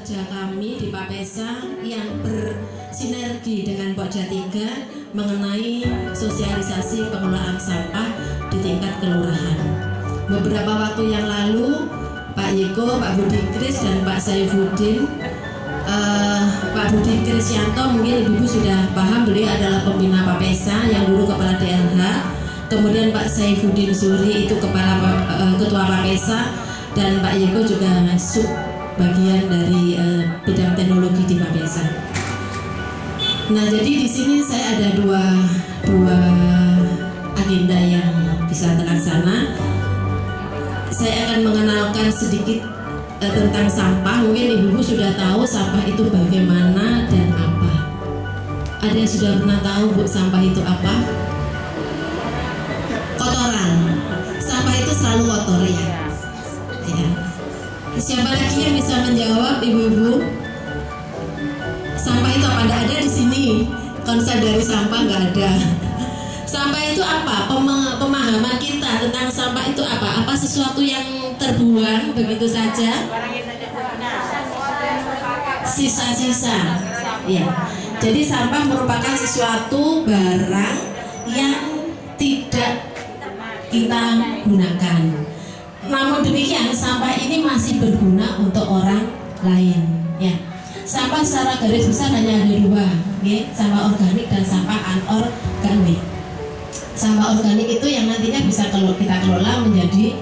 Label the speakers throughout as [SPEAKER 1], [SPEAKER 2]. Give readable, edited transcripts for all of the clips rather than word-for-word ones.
[SPEAKER 1] kerja kami di Papesa yang bersinergi dengan Pokja 3 mengenai sosialisasi pengelolaan sampah di tingkat kelurahan. Beberapa waktu yang lalu Pak Yeko, Pak Budi Kris dan Pak Saifuddin, Pak Budi Krisyanto mungkin ibu-ibu sudah paham, beliau adalah pembina Papesa yang dulu kepala DLH. Kemudian Pak Saifuddin Suri itu ketua Papesa, dan Pak Yeko juga masuk bagian dari bidang teknologi di Papesa. Nah, jadi di sini saya ada dua agenda yang bisa terlaksana. Saya akan mengenalkan sedikit tentang sampah. Mungkin ibu-ibu sudah tahu sampah itu bagaimana dan apa. Ada yang sudah pernah tahu, Bu, sampah itu apa? Kotoran. Sampah itu selalu kotor, ya. Siapa lagi yang bisa menjawab, ibu-ibu? Sampah itu apa? Nggak ada di sini. Konsep dari sampah nggak ada. Sampah itu apa? Pemahaman kita tentang sampah itu apa? Apa sesuatu yang terbuang begitu saja? Sisa-sisa. Ya. Jadi sampah merupakan sesuatu barang yang tidak kita gunakan. Namun demikian, sampah ini masih berguna untuk orang lain. Ya, sampah secara garis besar hanya ada dua, ya, sampah organik dan sampah anorganik. Sampah organik itu yang nantinya bisa kita kelola menjadi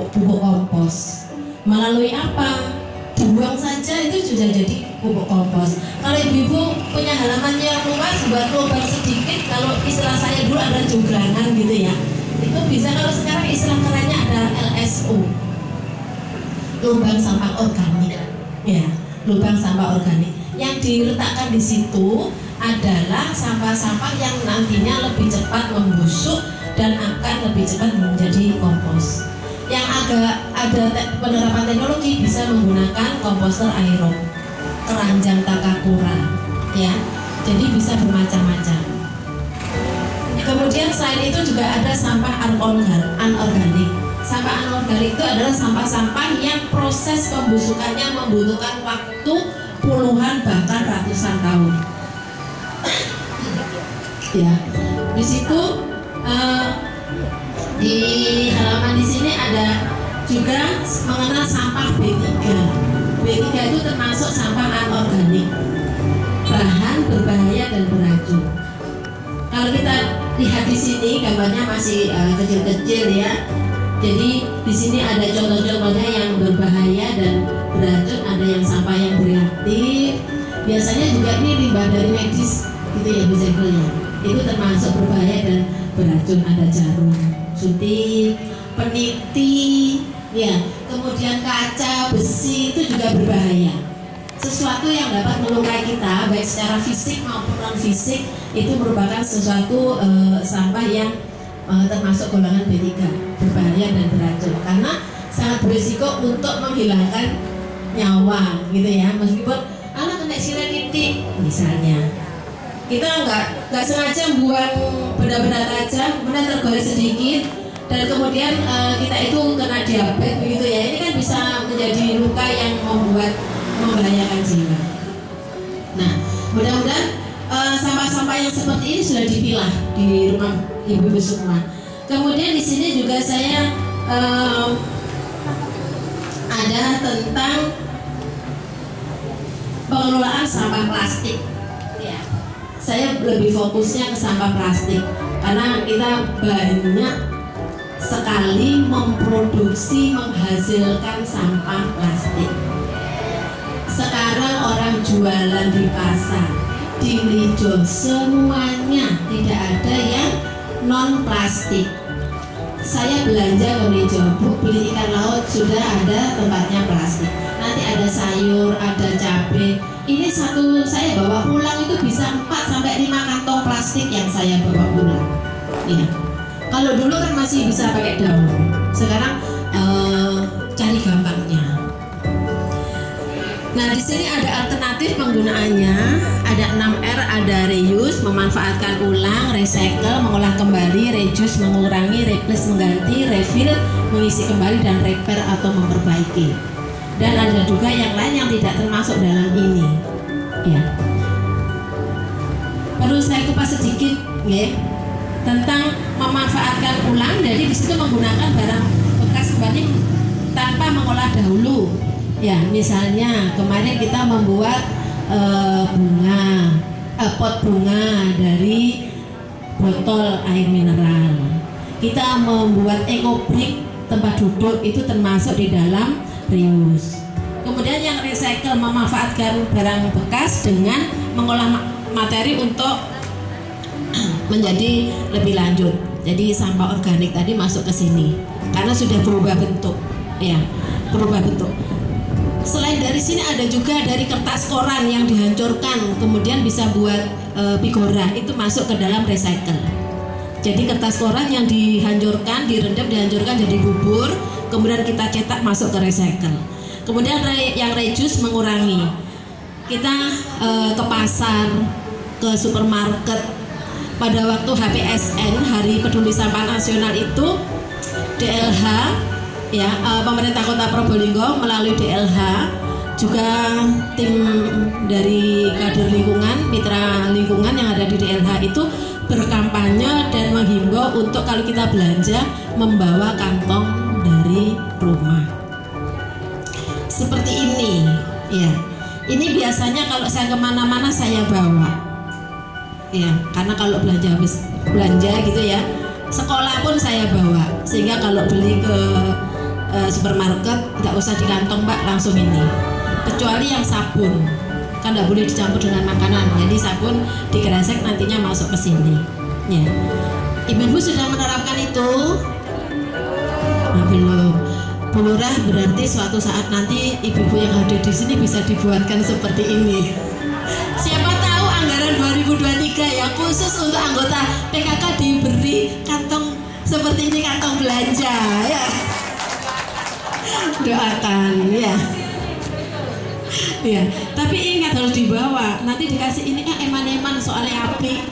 [SPEAKER 1] pupuk kompos. Melalui apa? Dibuang saja itu sudah jadi pupuk kompos. Kalau ibu-ibu punya halaman yang luas, buat lubang sedikit. Kalau istilah saya dulu ada jongrangan gitu ya. Itu bisa, kalau sekarang istilah kerennya ada LSO, lubang sampah organik, ya, lubang sampah organik. Yang diletakkan di situ adalah sampah-sampah yang nantinya lebih cepat membusuk dan akan lebih cepat menjadi kompos. Yang agak ada penerapan teknologi bisa menggunakan komposter aerob, keranjang Takakura, ya, jadi bisa bermacam-macam. Kemudian selain itu juga ada sampah anorganik. Sampah anorganik itu adalah sampah-sampah yang proses pembusukannya membutuhkan waktu puluhan bahkan ratusan tahun. Ya, di situ di halaman di sini ada juga mengenal sampah B3. B3 itu termasuk sampah anorganik, bahan berbahaya dan beracun. Kalau kita lihat di sini gambarnya masih kecil-kecil ya. Jadi di sini ada contoh-contohnya yang berbahaya dan beracun, ada yang sampah yang bereaktif. Biasanya juga ini limbah dari medis gitu ya, biasanya. Itu termasuk berbahaya dan beracun. Ada jarum suntik, peniti, ya. Kemudian kaca, besi itu juga berbahaya. Sesuatu yang dapat melukai kita baik secara fisik maupun non fisik itu merupakan sesuatu sampah yang termasuk golongan B3, berbahaya dan beracun, karena sangat berisiko untuk menghilangkan nyawa gitu ya. Meskipun anak kena silet misalnya, kita nggak sengaja buang benda-benda tajam kemudian tergores sedikit dan kemudian kita itu kena diabetes begitu ya. Ini kan bisa menjadi luka yang membahayakan jiwa. Nah, mudah-mudahan sampah-sampah yang seperti ini sudah dipilah di rumah ibu-ibu semua. Kemudian di sini juga saya ada tentang pengelolaan sampah plastik. Ya, saya lebih fokusnya ke sampah plastik karena kita banyak sekali memproduksi, menghasilkan sampah plastik. Sekarang orang jualan di pasar, di Lijo, semuanya tidak ada yang non plastik. Saya belanja ke Lijo, Bu, beli ikan laut sudah ada tempatnya plastik. Nanti ada sayur, ada cabai. Ini satu saya bawa pulang itu bisa 4-5 kantong plastik yang saya bawa pulang. Ya. Kalau dulu kan masih bisa pakai daun, sekarang cari gampangnya. Nah, di sini ada alternatif penggunaannya, ada 6R, ada reuse, memanfaatkan ulang, recycle, mengolah kembali, reduce, mengurangi, replace, mengganti, refill, mengisi kembali, dan repair atau memperbaiki. dan ada juga yang lain yang tidak termasuk dalam ini. Ya. Perlu saya kupas sedikit, ya, tentang memanfaatkan ulang. Jadi di situ menggunakan barang bekas kembali tanpa mengolah dahulu. Ya, misalnya kemarin kita membuat pot bunga dari botol air mineral. Kita membuat ekobrik tempat duduk, itu termasuk di dalam reuse. Kemudian yang recycle memanfaatkan barang bekas dengan mengolah materi untuk menjadi lebih lanjut. Jadi sampah organik tadi masuk ke sini karena sudah berubah bentuk, ya, berubah bentuk. Selain dari sini ada juga dari kertas koran yang dihancurkan kemudian bisa buat pigora, itu masuk ke dalam recycle. Jadi kertas koran yang dihancurkan, direndam, dihancurkan jadi bubur, kemudian kita cetak masuk ke recycle. Kemudian yang reduce mengurangi. Kita ke pasar, ke supermarket. Pada waktu HPSN, Hari Peduli Sampah Nasional itu, DLH, ya, pemerintah Kota Probolinggo melalui DLH, juga tim dari kader lingkungan, mitra lingkungan yang ada di DLH itu berkampanye dan menghimbau untuk kalau kita belanja membawa kantong dari rumah. Seperti ini, ya. Ini biasanya kalau saya kemana-mana saya bawa, ya. Karena kalau belanja gitu ya, sekolah pun saya bawa, sehingga kalau beli ke supermarket nggak usah di kantong Mbak, langsung ini. Kecuali yang sabun, kan nggak boleh dicampur dengan makanan, jadi sabun dikresek nantinya masuk ke sini. Ya. Ibu-ibu sudah menerapkan itu? Nah, belum. Bu Lurah, berarti suatu saat nanti ibu-ibu yang hadir di sini bisa dibuatkan seperti ini. Siapa tahu anggaran 2023 ya khusus untuk anggota PKK diberi kantong seperti ini, kantong belanja, ya. Doakan, ya. Ya, tapi ingat harus dibawa. Nanti dikasih ini eman-eman soalnya api.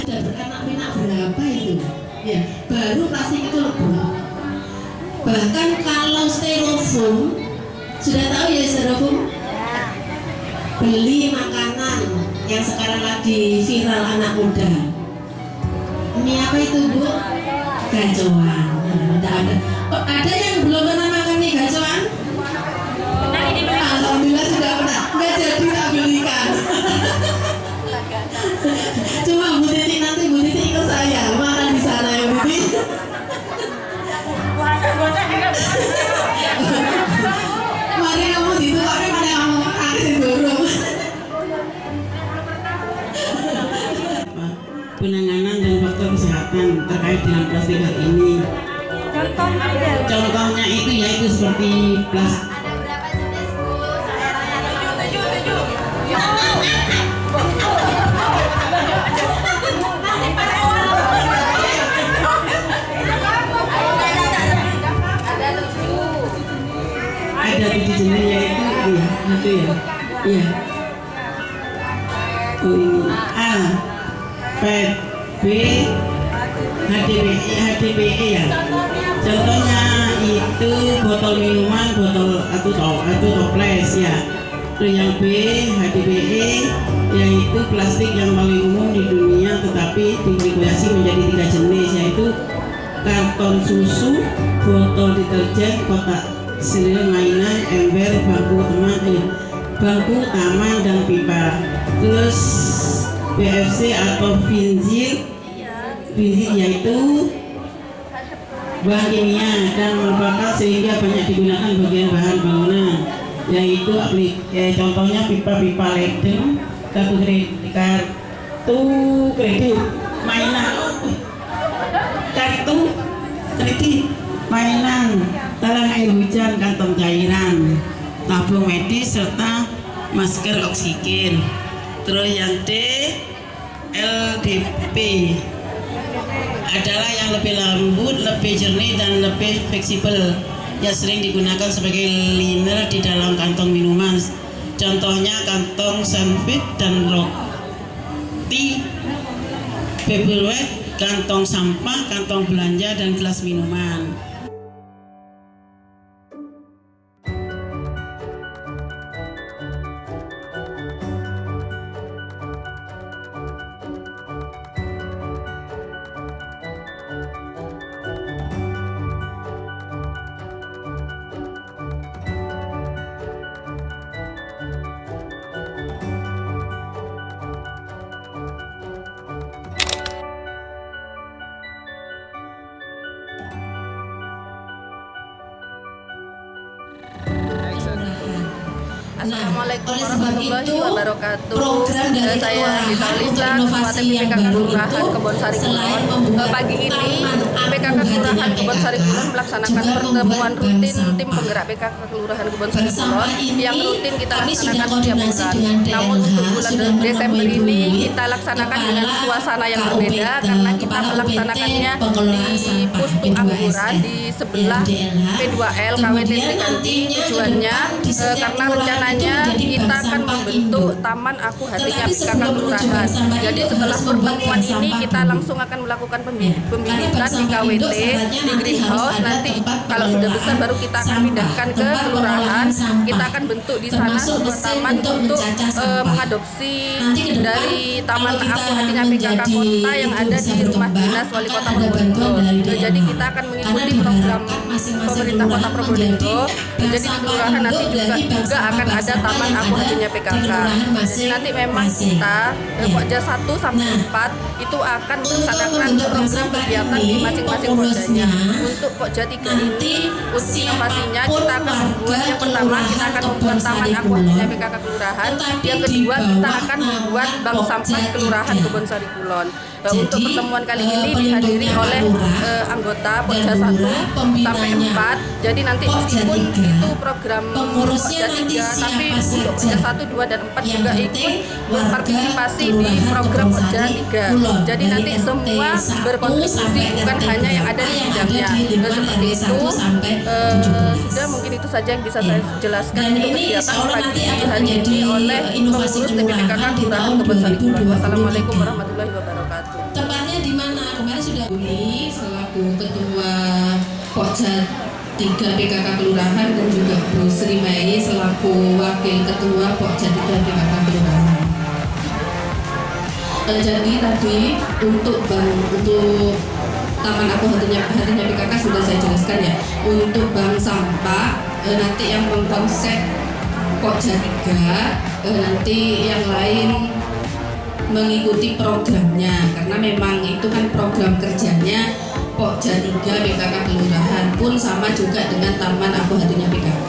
[SPEAKER 1] Dan beranak-pinak berapa itu? Ya, baru plastik itu lebih. Bahkan kalau styrofoam, sudah tahu ya styrofoam? Beli makanan yang sekarang lagi viral anak muda. Ini apa itu, Bu? Gacoan. Nah, ada. Kok ada yang belum pernah makan nih gacoan? Alhamdulillah sudah pernah. Nggak jadi tak belikan. Cuma Bu Titi, nanti Bu Titi ikut saya makan di sana ya Bu Titi. Mari kamu ditukar pada kamu aksin dulu.
[SPEAKER 2] Penanganan dan faktor kesehatan terkait dengan plastik ini. Contohnya itu yaitu seperti plastik.
[SPEAKER 3] Ada berapa jenis, Bu?
[SPEAKER 2] Ada 7 jenis yaitu itu ya. Iya. Oh ini A, PET, B, HDPE ya. Contohnya itu botol minuman, botol atau toples ya. Terus yang B, HDPE, yaitu plastik yang paling umum di dunia tetapi diregulasi menjadi 3 jenis, yaitu karton susu, botol deterjen, kotak sirine mainan, ember, bangku taman dan pipa. Terus BFC atau benzil yaitu bahan kimia dan merupakan sehingga banyak digunakan bagian bahan bangunan, yaitu contohnya pipa-pipa ledeng, kartu kredit mainan, kartu kredit mainan, talang air hujan, kantong cairan, tabung medis serta masker oksigen. Terus yang D, LDP adalah yang lebih lembut, lebih jernih dan lebih fleksibel, yang sering digunakan sebagai liner di dalam kantong minuman. Contohnya kantong sandwich dan roti, Bebelwet, kantong sampah, kantong belanja dan gelas minuman.
[SPEAKER 3] Assalamualaikum
[SPEAKER 1] oleh sebab
[SPEAKER 3] warahmatullahi
[SPEAKER 1] itu,
[SPEAKER 3] wabarakatuh.
[SPEAKER 1] program dari
[SPEAKER 3] Saya Dita
[SPEAKER 1] kelurahan untuk
[SPEAKER 3] Lisa,
[SPEAKER 1] inovasi
[SPEAKER 3] Ketua
[SPEAKER 1] yang
[SPEAKER 3] PKK
[SPEAKER 1] baru
[SPEAKER 3] Kelurahan
[SPEAKER 1] itu
[SPEAKER 3] Kebonsari
[SPEAKER 1] selain
[SPEAKER 3] Kulon.
[SPEAKER 1] membuat
[SPEAKER 3] Pagi ini
[SPEAKER 1] taman
[SPEAKER 3] PKK
[SPEAKER 1] agung
[SPEAKER 3] Kelurahan
[SPEAKER 1] hatinya
[SPEAKER 3] Kebonsari
[SPEAKER 1] PKK,
[SPEAKER 3] Kulon melaksanakan
[SPEAKER 1] juga
[SPEAKER 3] pertemuan
[SPEAKER 1] membuat
[SPEAKER 3] rutin
[SPEAKER 1] bank sampah.
[SPEAKER 3] tim penggerak PKK Kelurahan Kebonsari
[SPEAKER 1] Bank sampah
[SPEAKER 3] Kulon
[SPEAKER 1] ini
[SPEAKER 3] yang rutin kita
[SPEAKER 1] kami sudah
[SPEAKER 3] laksanakan setiap
[SPEAKER 1] koordinasi
[SPEAKER 3] bulan.
[SPEAKER 1] dengan
[SPEAKER 3] Namun
[SPEAKER 1] DLH,
[SPEAKER 3] untuk bulan
[SPEAKER 1] sudah
[SPEAKER 3] Desember
[SPEAKER 1] menemui
[SPEAKER 3] ini
[SPEAKER 1] Bu,
[SPEAKER 3] kita laksanakan
[SPEAKER 1] Kepala
[SPEAKER 3] dengan suasana yang berbeda
[SPEAKER 1] KUPT,
[SPEAKER 3] karena kita
[SPEAKER 1] Kepala
[SPEAKER 3] melaksanakannya
[SPEAKER 1] UPT pengelolaan
[SPEAKER 3] di
[SPEAKER 1] sampah
[SPEAKER 3] Pustu
[SPEAKER 1] P2S
[SPEAKER 3] Angguran di sebelah
[SPEAKER 1] DLH.
[SPEAKER 3] P2L KWT
[SPEAKER 1] Kemudian
[SPEAKER 3] Sri Kandi.
[SPEAKER 1] nantinya
[SPEAKER 3] Tujuannya
[SPEAKER 1] ke depan di setiap
[SPEAKER 3] karena
[SPEAKER 1] kelurahan
[SPEAKER 3] rencananya
[SPEAKER 1] itu menjadi
[SPEAKER 3] kita
[SPEAKER 1] bank
[SPEAKER 3] akan
[SPEAKER 1] sampah
[SPEAKER 3] membentuk
[SPEAKER 1] induk.
[SPEAKER 3] Taman Aku Hatinya
[SPEAKER 1] Tetapi
[SPEAKER 3] PKK
[SPEAKER 1] sebelum menuju
[SPEAKER 3] Kelurahan.
[SPEAKER 1] bank sampah
[SPEAKER 3] Jadi
[SPEAKER 1] induk
[SPEAKER 3] setelah
[SPEAKER 1] harus membuat
[SPEAKER 3] pertemuan
[SPEAKER 1] bank
[SPEAKER 3] ini
[SPEAKER 1] sampah
[SPEAKER 3] kita
[SPEAKER 1] dulu.
[SPEAKER 3] langsung akan melakukan
[SPEAKER 1] Karena
[SPEAKER 3] pembibitan
[SPEAKER 1] bank
[SPEAKER 3] di
[SPEAKER 1] sampah induk
[SPEAKER 3] KWT
[SPEAKER 1] syaratnya
[SPEAKER 3] di
[SPEAKER 1] nanti
[SPEAKER 3] greenhouse.
[SPEAKER 1] harus ada
[SPEAKER 3] Nanti
[SPEAKER 1] tempat
[SPEAKER 3] kalau sudah besar
[SPEAKER 1] pengelolaan
[SPEAKER 3] baru kita akan
[SPEAKER 1] sampah,
[SPEAKER 3] pindahkan ke
[SPEAKER 1] tempat
[SPEAKER 3] kelurahan.
[SPEAKER 1] pengelolaan sampah.
[SPEAKER 3] Kita akan bentuk di sana
[SPEAKER 1] Termasuk
[SPEAKER 3] sebuah
[SPEAKER 1] mesin
[SPEAKER 3] taman
[SPEAKER 1] untuk
[SPEAKER 3] untuk
[SPEAKER 1] mencacah sampah.
[SPEAKER 3] mengadopsi
[SPEAKER 1] Nanti ke depan,
[SPEAKER 3] dari Taman
[SPEAKER 1] kalau kita
[SPEAKER 3] Aku Hatinya PKK
[SPEAKER 1] menjadi
[SPEAKER 3] Kota yang
[SPEAKER 1] itu
[SPEAKER 3] ada
[SPEAKER 1] bisa
[SPEAKER 3] di rumah
[SPEAKER 1] berkembang,
[SPEAKER 3] dinas Wali Kota
[SPEAKER 1] akan ada bantuan
[SPEAKER 3] Probolinggo.
[SPEAKER 1] dari
[SPEAKER 3] Jadi
[SPEAKER 1] DLH.
[SPEAKER 3] kita akan
[SPEAKER 1] Karena
[SPEAKER 3] mengikuti program
[SPEAKER 1] diharapkan masing-masing
[SPEAKER 3] pemerintah Kota
[SPEAKER 1] kelurahan
[SPEAKER 3] Probolinggo.
[SPEAKER 1] menjadi
[SPEAKER 3] Jadi di
[SPEAKER 1] bank
[SPEAKER 3] kelurahan
[SPEAKER 1] sampah
[SPEAKER 3] nanti
[SPEAKER 1] induk dari bank
[SPEAKER 3] juga akan
[SPEAKER 1] sampah
[SPEAKER 3] ada Taman
[SPEAKER 1] yang
[SPEAKER 3] Aku
[SPEAKER 1] ada
[SPEAKER 3] Hatinya
[SPEAKER 1] di
[SPEAKER 3] PKK.
[SPEAKER 1] kelurahan
[SPEAKER 3] Jadi
[SPEAKER 1] masing-masing.
[SPEAKER 3] nanti memang kita Pokja 1 sampai
[SPEAKER 1] Nah,
[SPEAKER 3] 4 itu akan
[SPEAKER 1] untuk
[SPEAKER 3] melaksanakan
[SPEAKER 1] membentuk bank
[SPEAKER 3] program
[SPEAKER 1] sampah
[SPEAKER 3] kegiatan
[SPEAKER 1] ini,
[SPEAKER 3] di masing-masing
[SPEAKER 1] pengurusnya,
[SPEAKER 3] pokjanya. Untuk Pokja 3
[SPEAKER 1] nanti
[SPEAKER 3] ini untuk inovasinya
[SPEAKER 1] siapapun
[SPEAKER 3] kita akan membuat yang pertama kita akan membuat
[SPEAKER 1] kelurahan
[SPEAKER 3] Taman
[SPEAKER 1] atau
[SPEAKER 3] Aku
[SPEAKER 1] Kebonsari
[SPEAKER 3] Hatinya
[SPEAKER 1] Kulon,
[SPEAKER 3] PKK Kelurahan.
[SPEAKER 1] tetapi
[SPEAKER 3] Yang
[SPEAKER 1] di
[SPEAKER 3] kedua kita
[SPEAKER 1] bawah
[SPEAKER 3] akan
[SPEAKER 1] nama
[SPEAKER 3] membuat bank
[SPEAKER 1] Pokja
[SPEAKER 3] sampah Kelurahan
[SPEAKER 1] 3.
[SPEAKER 3] Kebonsari Kulon.
[SPEAKER 1] Jadi,
[SPEAKER 3] Untuk pertemuan kali ini
[SPEAKER 1] pelindungnya
[SPEAKER 3] dihadiri
[SPEAKER 1] Pak
[SPEAKER 3] oleh
[SPEAKER 1] Lurah
[SPEAKER 3] anggota
[SPEAKER 1] dan
[SPEAKER 3] Pokja 1
[SPEAKER 1] Lurah,
[SPEAKER 3] sampai
[SPEAKER 1] pembinanya
[SPEAKER 3] 4. Jadi nanti
[SPEAKER 1] Pokja
[SPEAKER 3] meskipun
[SPEAKER 1] 3,
[SPEAKER 3] itu program
[SPEAKER 1] pengurusnya
[SPEAKER 3] Pokja
[SPEAKER 1] nanti
[SPEAKER 3] 3 tapi
[SPEAKER 1] siapa
[SPEAKER 3] untuk
[SPEAKER 1] saja.
[SPEAKER 3] Pokja 1, 2 dan 4
[SPEAKER 1] Yang
[SPEAKER 3] juga
[SPEAKER 1] penting
[SPEAKER 3] ikut
[SPEAKER 1] warga
[SPEAKER 3] berpartisipasi di
[SPEAKER 1] kelurahan
[SPEAKER 3] program Pokja
[SPEAKER 1] Kebonsari
[SPEAKER 3] 3.
[SPEAKER 1] Kulon.
[SPEAKER 3] Jadi
[SPEAKER 1] Dari
[SPEAKER 3] nanti
[SPEAKER 1] RT
[SPEAKER 3] semua
[SPEAKER 1] 1
[SPEAKER 3] berkontribusi
[SPEAKER 1] sampai
[SPEAKER 3] bukan
[SPEAKER 1] RT
[SPEAKER 3] hanya yang ada di
[SPEAKER 1] yang ada
[SPEAKER 3] bidangnya.
[SPEAKER 1] di lingkungan
[SPEAKER 3] Seperti
[SPEAKER 1] RT 1
[SPEAKER 3] itu
[SPEAKER 1] sampai 17.
[SPEAKER 3] sudah mungkin itu saja yang bisa
[SPEAKER 1] Ya.
[SPEAKER 3] saya jelaskan
[SPEAKER 1] Dan
[SPEAKER 3] untuk
[SPEAKER 1] ini
[SPEAKER 3] kegiatan
[SPEAKER 1] insya Allah
[SPEAKER 3] pagi
[SPEAKER 1] nanti akan
[SPEAKER 3] hari ini
[SPEAKER 1] menjadi
[SPEAKER 3] oleh
[SPEAKER 1] inovasi
[SPEAKER 3] pengurus
[SPEAKER 1] kelurahan
[SPEAKER 3] TPPKK
[SPEAKER 1] di
[SPEAKER 3] Kelurahan
[SPEAKER 1] tahun
[SPEAKER 3] Kebonsari Kulon.
[SPEAKER 1] 2023.
[SPEAKER 3] Wassalamualaikum warahmatullahi wabarakatuh.
[SPEAKER 1] Tempatnya di mana? Kemarin sudah Uni selaku ketua Pokja 3 PKK Kelurahan dan juga Bu Sri Mei selaku wakil ketua Pokja 3 PKK Kelurahan. Jadi tadi untuk Taman Aku Hatinya PKK sudah saya jelaskan ya. Untuk bank sampah nanti yang mengkonsep Pokja 3 nanti yang lain mengikuti programnya karena memang itu kan program kerjanya Pokja 3 PKK Kelurahan pun sama juga dengan Taman Aku Hatinya PKK.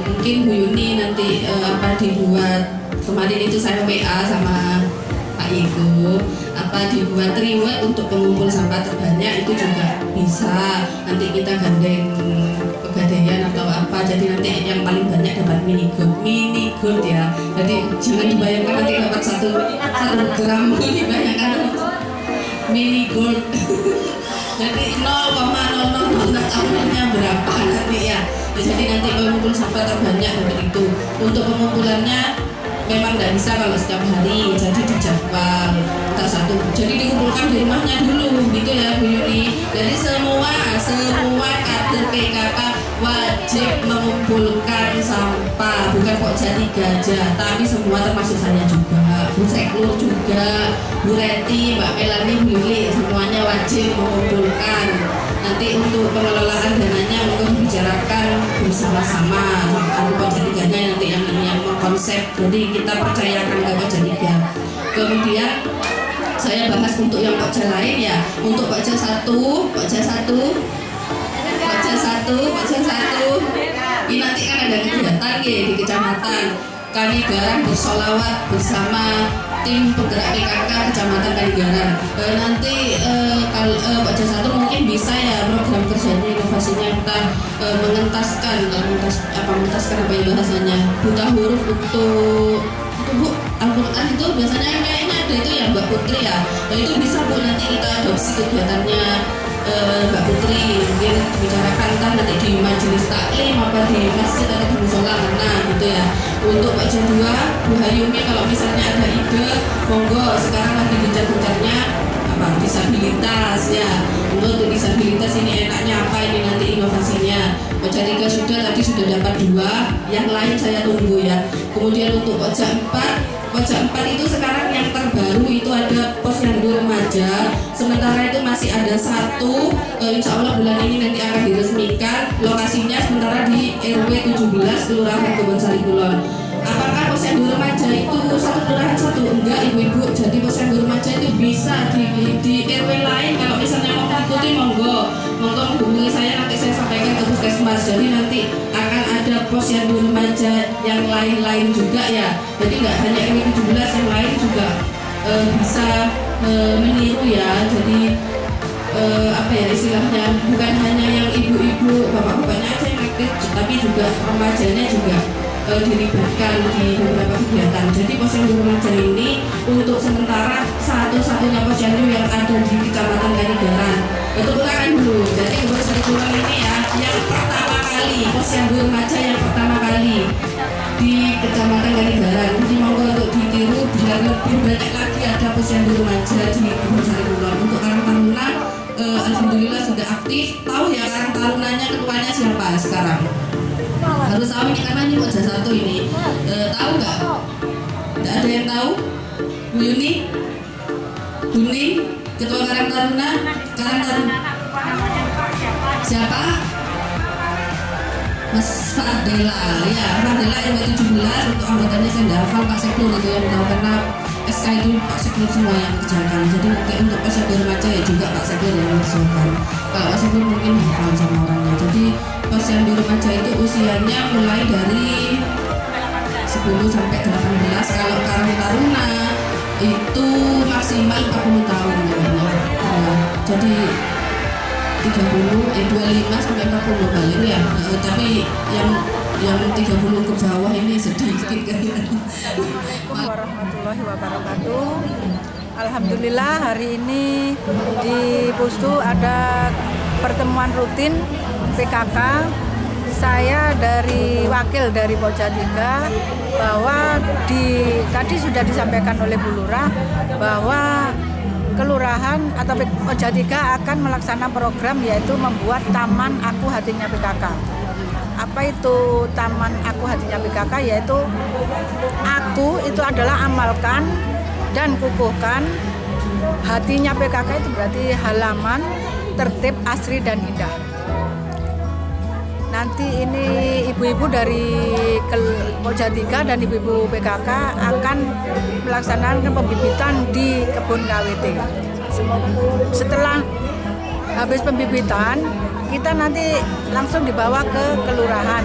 [SPEAKER 1] Mungkin Bu Yuni nanti apa dibuat kemarin itu saya WA sama Pak Igo apa dibuat reward untuk pengumpul sampah terbanyak itu juga bisa. Nanti kita gandeng pegadaian atau apa jadi nanti yang paling banyak dapat mini gold ya. Jadi jangan dibayangkan nanti dapat satu gram dibayangkan mini gold. Jadi 0,000 tahunnya berapa nanti ya. Jadi nanti pengumpul sampah terbanyak dapat itu. Untuk pengumpulannya memang tidak bisa kalau setiap hari, jadi dijadwal kita satu. Jadi dikumpulkan di rumahnya dulu, gitu ya Bu Yuni. Jadi semua kader PKK wajib mengumpulkan sampah, bukan Pokja 3 aja, tapi semua termasuk saya juga, Bu Seklur juga, Bu Reti, Mbak Melani, Bu Lili, semuanya wajib mengumpulkan. Nanti untuk pengelolaan dananya untuk dibicarakan bersama-sama. Pokja 3-nya nanti yang ini yang mengkonsep. Jadi kita percayakan ke Pokja 3. Kemudian saya bahas untuk yang Pokja lain ya. Untuk Pokja 1 ini nanti kan ada kegiatan ya di kecamatan. Kaligaran bersolawat bersama tim penggerak PKK Kecamatan Kaligaran. Nanti kalau Pokja 1 mungkin bisa ya program kerjanya inovasinya kita mengentaskan apa ya bahasanya buta huruf untuk Bu Al-Quran itu biasanya kayaknya ada itu ya Mbak Putri ya. Nah itu bisa Bu nanti kita adopsi kegiatannya Mbak Putri, mungkin bicarakan kan nanti di majelis taklim apa di masjid atau di musola mana gitu ya. Untuk Pokja 2 Bu Hayumi kalau misalnya ada ide monggo, sekarang lagi gencar-gencarnya apa disabilitas ya. Untuk disabilitas ini enaknya apa ini nanti inovasinya. Pokja 3 tadi sudah dapat 2, yang lain saya tunggu ya. Kemudian untuk Pokja 4 itu sekarang yang terbaru itu ada posyandu remaja. Sementara itu masih ada 1, insya Allah bulan ini nanti akan diresmikan. Lokasinya sementara di RW 17 Kelurahan Kebonsari Kulon. Apakah posyandu remaja itu satu kelurahan satu? Enggak ibu-ibu. Jadi posyandu remaja itu bisa di RW lain. Kalau misalnya mau mengikuti monggo menghubungi saya, nanti saya sampaikan ke puskesmas. Jadi nanti akan ada posyandu remaja yang lain-lain juga ya. Jadi nggak hanya RW 17, yang lain juga bisa meniru ya. Jadi apa ya istilahnya, bukan hanya yang ibu-ibu, bapak-bapaknya aja yang aktif, tapi juga remajanya juga dilibatkan di beberapa kegiatan. Jadi posyandu remaja ini untuk sementara satu-satunya posyandu yang ada di Kecamatan Kanigaran. Tepuk tangan dulu. Jadi Gubernur Sarikulang ini ya yang pertama kali, posyandu remaja yang pertama kali di Kecamatan Kanigaran. Jadi monggo untuk ditiru biar lebih banyak lagi ada posyandu remaja di Gubernur Sarikulang. Untuk Karang Taruna, alhamdulillah sudah aktif. Tahu ya Karang Tarunanya ketuanya siapa sekarang? Harus tahu ini karena ini wajah satu ini. Tahu nggak? Tidak ada yang tahu? Bu Yuni? Buni? Ketua Karang Taruna? Karang Taruna? Siapa? Mas Fadela. Ya, Fadela RW 17. Untuk anggotanya saya tidak hafal, Pak Seknur itu yang tahu karena SK itu Pak Seknur semua yang kerjakan. Jadi mungkin untuk posyandu remaja ya juga Pak Seknur yang mengerjakan. Kalau Pak Seknur mungkin hafal sama orangnya. Jadi posyandu remaja itu usianya mulai dari 10 sampai 18. Kalau Karang Taruna itu maksimal 40 tahun ya. Jadi 25 sampai 40 balik ya. Tapi yang 30 ke bawah ini sedikit kan.
[SPEAKER 3] Warahmatullahi wabarakatuh. Alhamdulillah hari ini di Pustu ada pertemuan rutin PKK. Saya wakil dari Pokja 3 bahwa tadi sudah disampaikan oleh Bu Lurah bahwa Kelurahan atau Pokja 3 akan melaksanakan program yaitu membuat Taman Aku Hatinya PKK. Apa itu Taman Aku Hatinya PKK? Yaitu aku itu adalah amalkan dan kukuhkan, hatinya PKK itu berarti halaman, tertib, asri dan indah. Nanti ini ibu-ibu dari Pokja 3 dan ibu-ibu PKK akan melaksanakan pembibitan di kebun KWT. Setelah habis pembibitan, kita nanti langsung dibawa ke kelurahan.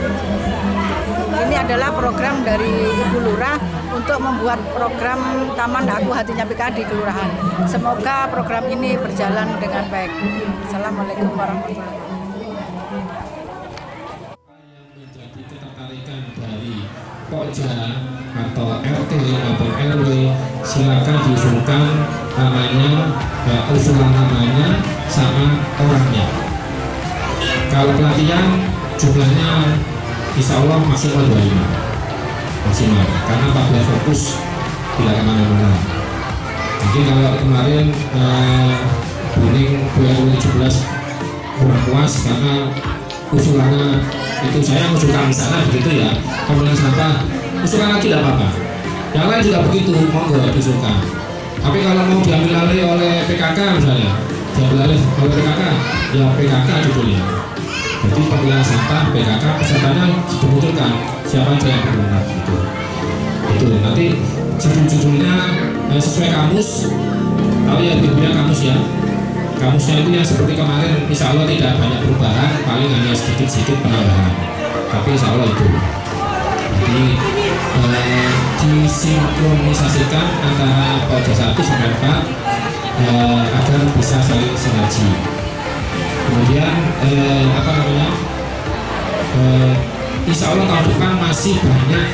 [SPEAKER 3] Ini adalah program dari Ibu Lurah untuk membuat program Taman Aku Hatinya PKK di kelurahan. Semoga program ini berjalan dengan baik. Assalamualaikum warahmatullahi wabarakatuh.
[SPEAKER 4] Dari Pokja atau RT maupun RW silakan diusulkan namanya, usulan namanya sama orangnya. Kalau pelatihan jumlahnya insya Allah maksimal 25 maksimal, karena 14 fokus tidak kemana-mana. Jadi kalau kemarin Buning RW 17 kurang puas karena usulannya itu saya mengusulkan di sana begitu ya, pemilihan sampah usulkan lagi tidak apa-apa, yang lain juga begitu, monggo diusulkan. Tapi kalau mau diambil alih oleh PKK misalnya, diambil alih oleh PKK ya PKK judulnya. Jadi pemilihan sampah PKK pesertanya dimunculkan siapa aja yang berwenang gitu. Itu nanti judul-judulnya sesuai kamus, tahu ya bimbingan kamus ya. Kamusnya itu yang seperti kemarin, insya Allah tidak banyak perubahan, paling hanya sedikit-sedikit penambahan. Tapi insya Allah itu. Jadi disinkronisasikan antara Pokja 1 sampai 4 agar bisa saling sinergi. Kemudian insya Allah tahun depan masih banyak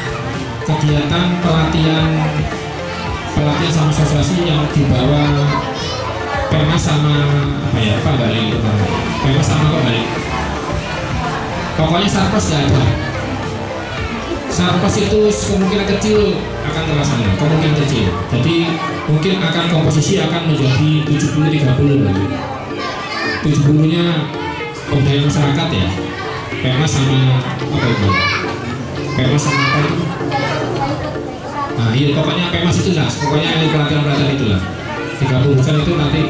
[SPEAKER 4] kegiatan pelatihan sama asosiasi yang dibawa Pemas sama Pemas sama kembali. Pokoknya Sarpos nggak ada. Sarpos itu kemungkinan kecil akan terlaksana, kemungkinan kecil. Jadi mungkin akan komposisi akan menjadi 70-30 nanti. 70-nya pemberdayaan masyarakat ya. Pemas sama apa itu? Pemas sama apa itu? Nah iya pokoknya Pemas itu lah. Pokoknya pelatihan itulah. 30% itu nanti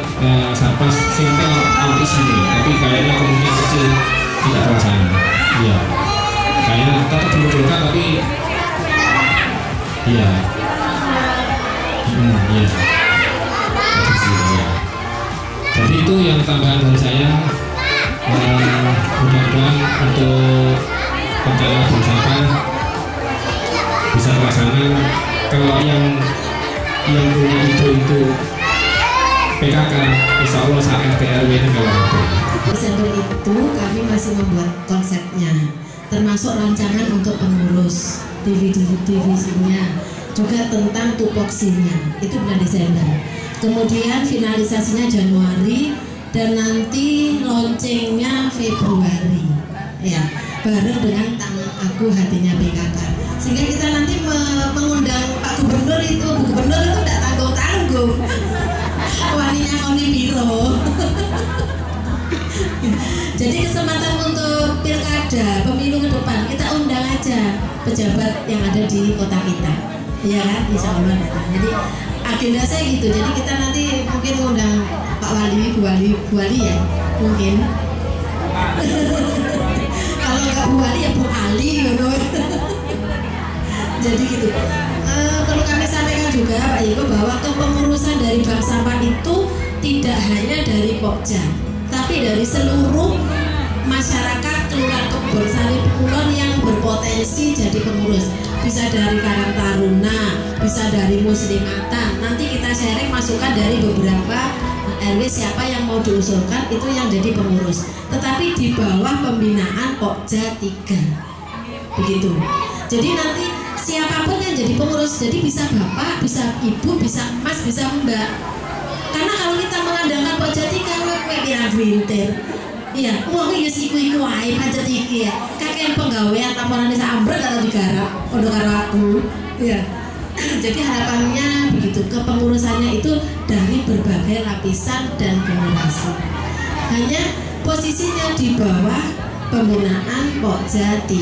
[SPEAKER 4] Sarpas simpel out sini, tapi kayaknya kemungkinan kecil tidak terlaksana. Iya, kayaknya tetap dimunculkan tapi iya, iya. Jadi itu yang tambahan dari saya. mudah-mudahan untuk rencana buang sampah bisa terlaksana. Kalau yang punya itu PKK, insya Allah saat RT RW ini kalau itu.
[SPEAKER 1] Desember itu kami masih membuat konsepnya, termasuk rancangan untuk pengurus divisinya, juga tentang tupoksinya, itu bulan Desember. Kemudian finalisasinya Januari dan nanti launchingnya Februari, ya, bareng dengan Tangan Aku Hatinya PKK. Sehingga kita nanti mengundang Pak Gubernur itu tidak tanggung-tanggung. Waninya Koni Biro. Jadi kesempatan untuk pilkada, pemilu ke depan, kita undang aja pejabat yang ada di kota kita, ya kan, insya Allah datang. Jadi agenda saya gitu. Jadi kita nanti mungkin undang Pak Wali, Bu Wali ya, mungkin. Kalau nggak Bu Wali ya Bu Ali, gitu. Jadi gitu. Perlu kami sampaikan juga Pak Iko bahwa kepengurusan dari bank sampah itu tidak hanya dari Pokja, tapi dari seluruh masyarakat Kelurahan Keborsari Kulon yang berpotensi jadi pengurus. Bisa dari Karang Taruna, bisa dari Muslimatan. Nanti kita sharing masukan dari beberapa RW siapa yang mau diusulkan itu yang jadi pengurus. Tetapi di bawah pembinaan Pokja 3. Begitu. Jadi nanti siapapun yang jadi pengurus, jadi bisa bapak, bisa ibu, bisa mas, bisa mbak. Karena kalau kita mengandalkan Pokja 3, kowe kira winter. Iya, uang iki iku wae pancet iki ya. Kakean penggawean laporane sak ambrek atau digarap padha karo aku. Iya. Jadi harapannya begitu, kepengurusannya itu dari berbagai lapisan dan generasi. Hanya posisinya di bawah pembinaan Pokja 3.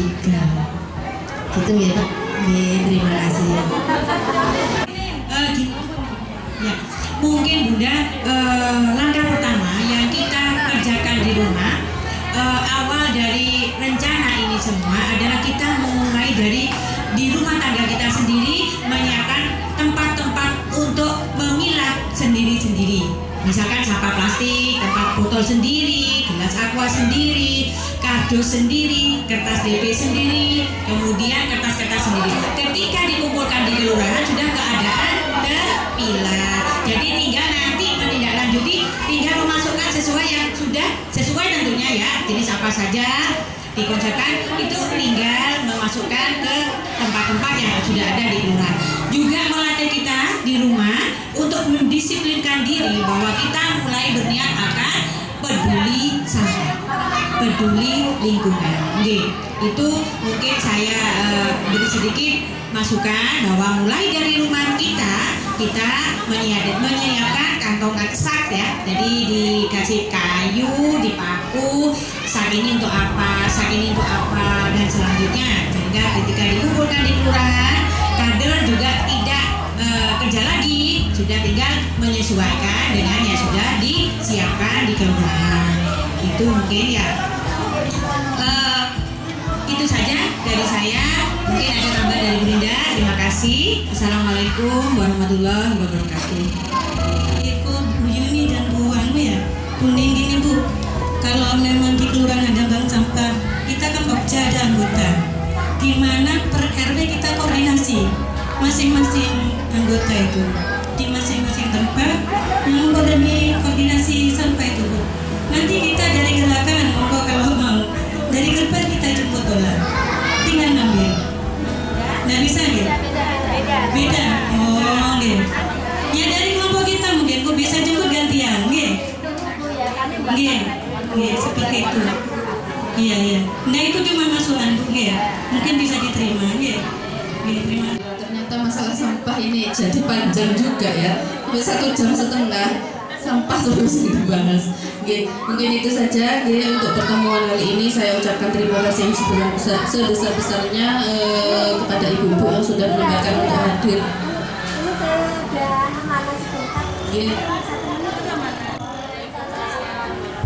[SPEAKER 1] Gitu ya Pak. Terima kasih.
[SPEAKER 5] Ya, mungkin Bunda langkah pertama yang kita kerjakan di rumah awal dari rencana ini semua adalah kita memulai dari di rumah tangga kita sendiri, menyiapkan tempat-tempat untuk memilah sendiri-sendiri. Misalkan sampah plastik, tempat botol sendiri, gelas aqua sendiri, kardus sendiri, kertas DP sendiri, kemudian kertas-kertas sendiri. Ketika dikumpulkan di kelurahan sudah keadaan terpilah. Jadi tinggal nanti menindaklanjuti, tinggal memasukkan sesuai yang sudah sesuai tentunya ya. Jadi apa saja dikonsepkan itu tinggal memasukkan ke tempat-tempat yang sudah ada di kelurahan. Juga melatih kita di rumah untuk mendisiplinkan diri bahwa kita mulai berniat akan peduli sampah, peduli lingkungan. Oke, itu mungkin saya beri sedikit masukan bahwa mulai dari rumah kita menyiapkan kantong sak ya. Jadi dikasih kayu, dipaku, sak ini untuk apa, sak ini untuk apa, dan selanjutnya. Sehingga ketika dikumpulkan di kelurahan, kader juga tidak kerja lagi, sudah tinggal menyesuaikan dengan yang sudah disiapkan di kelurahan. Itu mungkin ya. Itu saja dari saya. Mungkin ada tambahan dari Bu Linda. Terima kasih. Assalamualaikum warahmatullahi wabarakatuh.
[SPEAKER 6] Ikut Bu Yuni dan Bu Anu ya, kuning gini Bu. Kalau memang di kelurahan ada bank sampah, kita kan Pokja ada anggota. Di mana per RW kita koordinasi masing-masing anggota itu di masing-masing tempat yang koordinasi sampah itu Bu. Nanti kita dari gerakan monggo kalau mau dari kertas kita jemput bola, tinggal ngambil. Nggak bisa ya? Beda. Oh, gitu. Ya dari kelompok kita mungkin kok bisa jemput gantian, gitu. Gitu, seperti itu. Iya. Nah itu cuma masukan Bu, ya. Mungkin bisa diterima, gitu. Terima.
[SPEAKER 1] Ternyata masalah sampah ini jadi panjang juga ya. Sampai 1 jam setengah sampah terus dibahas. Mungkin itu saja untuk pertemuan kali ini. Saya ucapkan terima kasih yang sebesar-besarnya kepada ibu-ibu yang sudah menyempatkan untuk hadir.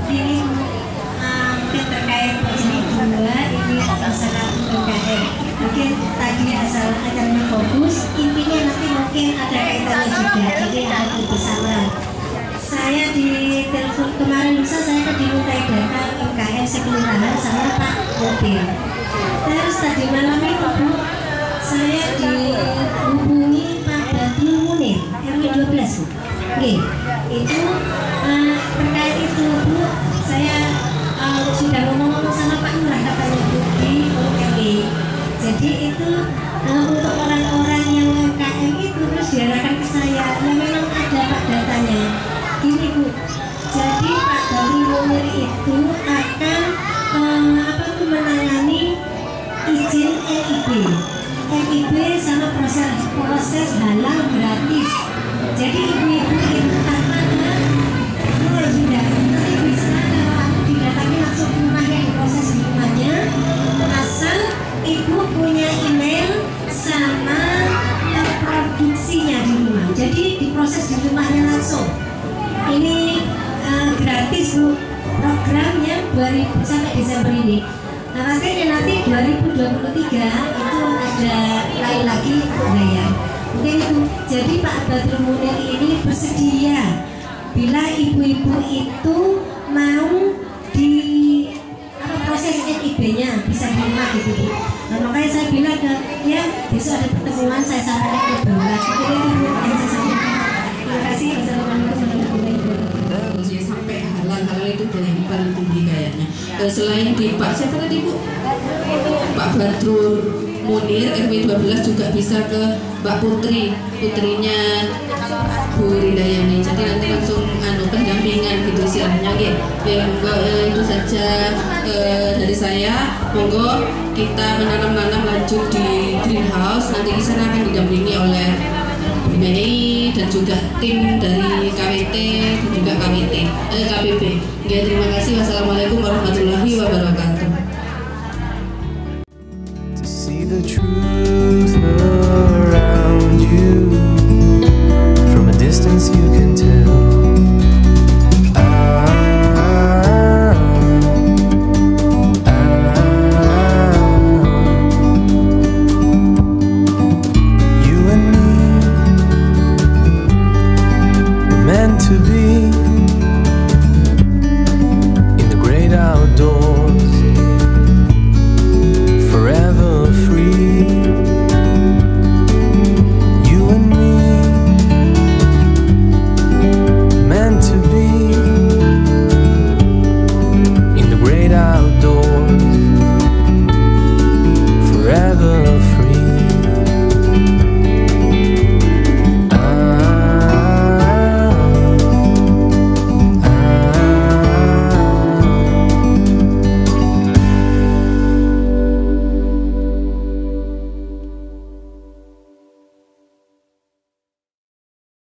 [SPEAKER 7] Ini mungkin terkait ini dua ini masalah UMKM. Mungkin tadi asal acaranya fokus, intinya nanti mungkin ada kaitannya juga. Jadi ada bersama. Saya di telepon kemarin lusa saya dimintai data UMKM mobil. Terus tadi malam itu Bu, saya dihubungi Pak Badrul Munir RW 12 Bu. Oke, itu terkait itu Bu, saya sudah ngomong-ngomong sama Pak Lurah katanya Bu di ORW. Jadi itu untuk orang-orang yang UMKM itu terus diarahkan ke saya. Ya memang ada Pak datanya. Gini Bu, jadi Pak Badrul Munir itu akan menangani izin EIB sama proses halal gratis. Jadi ibu-ibu itu tanpa sudah nanti bisa kalau didatangi langsung ke rumahnya, diproses di rumahnya, asal ibu punya email sama produksinya di rumah. Jadi diproses di rumahnya langsung. Ini gratis Bu, programnya 2000 sampai Desember ini. Nah makanya nanti 2023 itu ada lain lagi bayar. Mungkin itu. Jadi Pak Badrul Munir ini bersedia bila ibu-ibu itu mau di proses NIB-nya bisa di rumah gitu Bu. Nah makanya saya bilang ke ya besok ada pertemuan, saya sampaikan ke bawah. Mungkin itu Bu yang saya sampaikan. Terima kasih. Wassalamualaikum warahmatullahi wabarakatuh.
[SPEAKER 8] Sampai halal itu yang paling tinggi kayaknya. Selain di Pak siapa tadi Bu? Pak Badrul Munir RW 12 juga bisa ke Mbak Putri, putrinya Bu Rindayani. Jadi nanti langsung pendampingan gitu istilahnya gitu. Ya monggo itu saja dari saya. Monggo kita menanam lanjut di greenhouse. Nanti di sana akan didampingi oleh BNI dan juga tim dari KWT dan juga KBP. Ya, terima kasih. Wassalamualaikum.